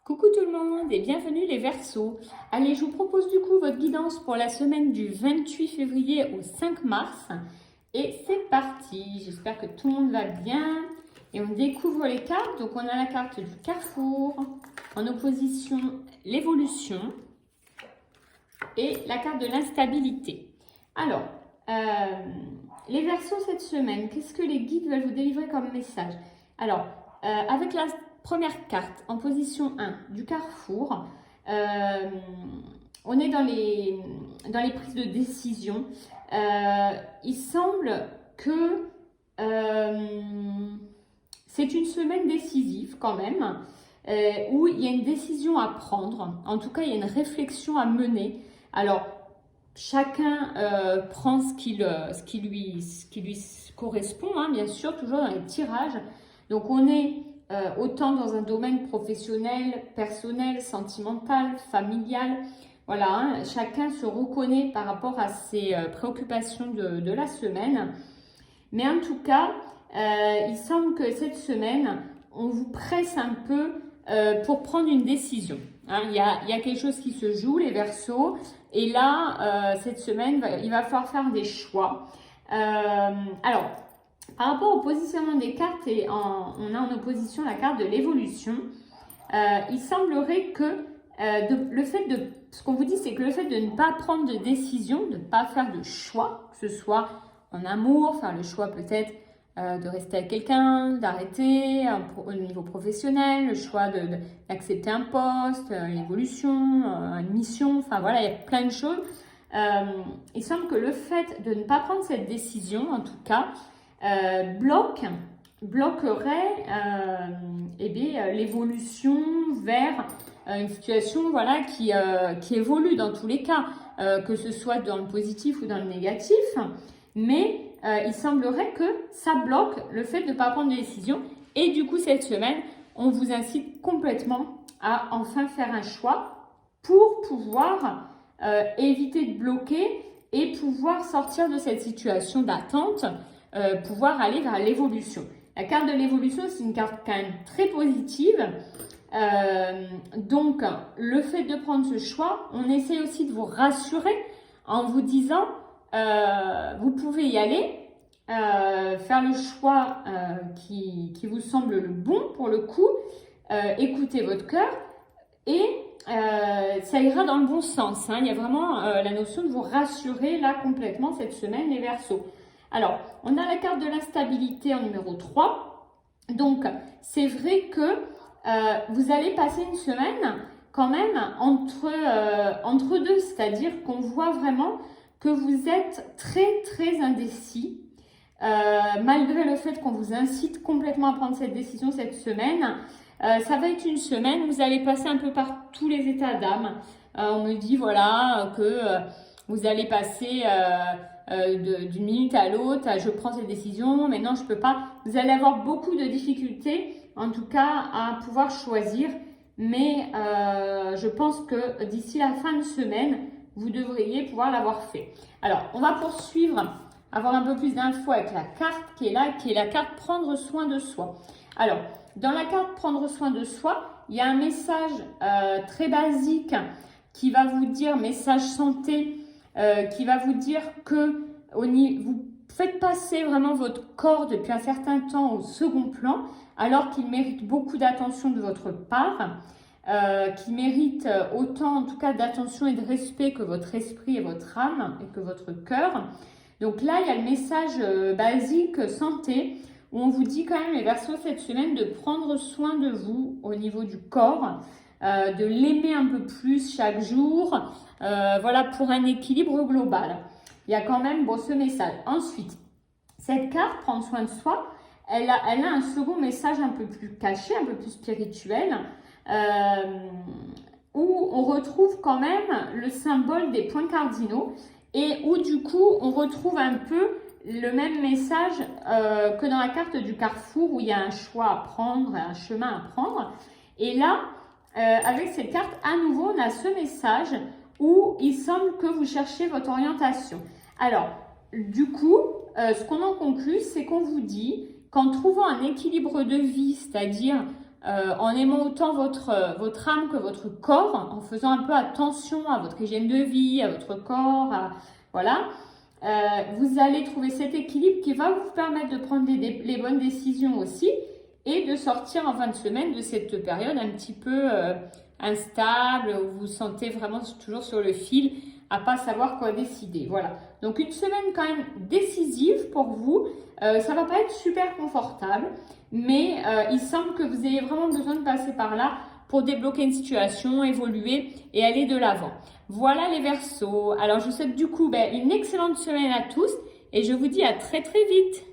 Coucou tout le monde et bienvenue les Verseaux. Allez, je vous propose du coup votre guidance pour la semaine du 28 février au 5 mars. Et c'est parti, j'espère que tout le monde va bien. Et on découvre les cartes. Donc on a la carte du carrefour, en opposition l'évolution et la carte de l'instabilité. Alors, les Verseaux cette semaine, qu'est-ce que les guides veulent vous délivrer comme message? Alors, avec la première carte en position 1 du carrefour, on est dans les prises de décision. Il semble que c'est une semaine décisive quand même, où il y a une décision à prendre. En tout cas, il y a une réflexion à mener. Alors, chacun prend ce qui lui correspond, hein, bien sûr, toujours dans les tirages. Donc, on est autant dans un domaine professionnel, personnel, sentimental, familial. Voilà, hein, chacun se reconnaît par rapport à ses préoccupations de la semaine. Mais en tout cas, il semble que cette semaine, on vous presse un peu pour prendre une décision. Hein, il y a quelque chose qui se joue, les Verseaux. Et là, cette semaine, il va falloir faire des choix. Alors, par rapport au positionnement des cartes, on a en opposition la carte de l'évolution. Il semblerait que ce qu'on vous dit, c'est que le fait de ne pas prendre de décision, de ne pas faire de choix, que ce soit en amour, faire le choix peut-être de rester avec quelqu'un, d'arrêter au niveau professionnel, le choix d'accepter un poste, une évolution, une mission, enfin voilà, il y a plein de choses. Il semble que le fait de ne pas prendre cette décision, en tout cas, bloquerait l'évolution vers une situation voilà, qui évolue dans tous les cas, que ce soit dans le positif ou dans le négatif. Mais il semblerait que ça bloque le fait de ne pas prendre de décision. Et du coup, cette semaine, on vous incite complètement à enfin faire un choix pour pouvoir éviter de bloquer et pouvoir sortir de cette situation d'attente, pouvoir aller vers l'évolution. La carte de l'évolution, c'est une carte quand même très positive. Donc, le fait de prendre ce choix, on essaie aussi de vous rassurer en vous disant vous pouvez y aller, faire le choix qui vous semble le bon pour le coup, écoutez votre cœur et ça ira dans le bon sens. Hein. Il y a vraiment la notion de vous rassurer là complètement cette semaine, les Verseaux. Alors, on a la carte de l'instabilité en numéro 3. Donc, c'est vrai que vous allez passer une semaine quand même entre deux, c'est-à-dire qu'on voit vraiment que vous êtes très très indécis, malgré le fait qu'on vous incite complètement à prendre cette décision cette semaine. Ça va être une semaine où vous allez passer un peu par tous les états d'âme. On me dit voilà que vous allez passer d'une minute à l'autre, je prends cette décision, mais non je peux pas. Vous allez avoir beaucoup de difficultés, en tout cas à pouvoir choisir, mais je pense que d'ici la fin de semaine, vous devriez pouvoir l'avoir fait. Alors, on va poursuivre, avoir un peu plus d'infos avec la carte qui est là, qui est la carte prendre soin de soi. Alors, dans la carte prendre soin de soi, il y a un message très basique qui va vous dire, message santé, qui va vous dire que vous faites passer vraiment votre corps depuis un certain temps au second plan, alors qu'il mérite beaucoup d'attention de votre part. Qui mérite autant en tout cas d'attention et de respect que votre esprit et votre âme et que votre cœur. Donc là, il y a le message basique santé où on vous dit quand même les Verseaux cette semaine de prendre soin de vous au niveau du corps, de l'aimer un peu plus chaque jour, voilà pour un équilibre global. Il y a quand même ce message. Ensuite, cette carte, prendre soin de soi, elle a un second message un peu plus caché, un peu plus spirituel, où on retrouve quand même le symbole des points cardinaux et où du coup on retrouve un peu le même message que dans la carte du carrefour où il y a un choix à prendre, un chemin à prendre. Et là, avec cette carte, à nouveau, on a ce message où il semble que vous cherchez votre orientation. Alors, du coup, ce qu'on en conclut, c'est qu'on vous dit qu'en trouvant un équilibre de vie, c'est-à-dire en aimant autant votre âme que votre corps, en faisant un peu attention à votre hygiène de vie, à votre corps, voilà. Vous allez trouver cet équilibre qui va vous permettre de prendre les bonnes décisions aussi et de sortir en fin de semaine de cette période un petit peu instable, où vous vous sentez vraiment toujours sur le fil, à pas savoir quoi décider. Voilà. Donc une semaine quand même décisive pour vous. Ça va pas être super confortable, mais il semble que vous ayez vraiment besoin de passer par là pour débloquer une situation, évoluer et aller de l'avant. Voilà les Verseaux. Alors je vous souhaite du coup une excellente semaine à tous et je vous dis à très très vite.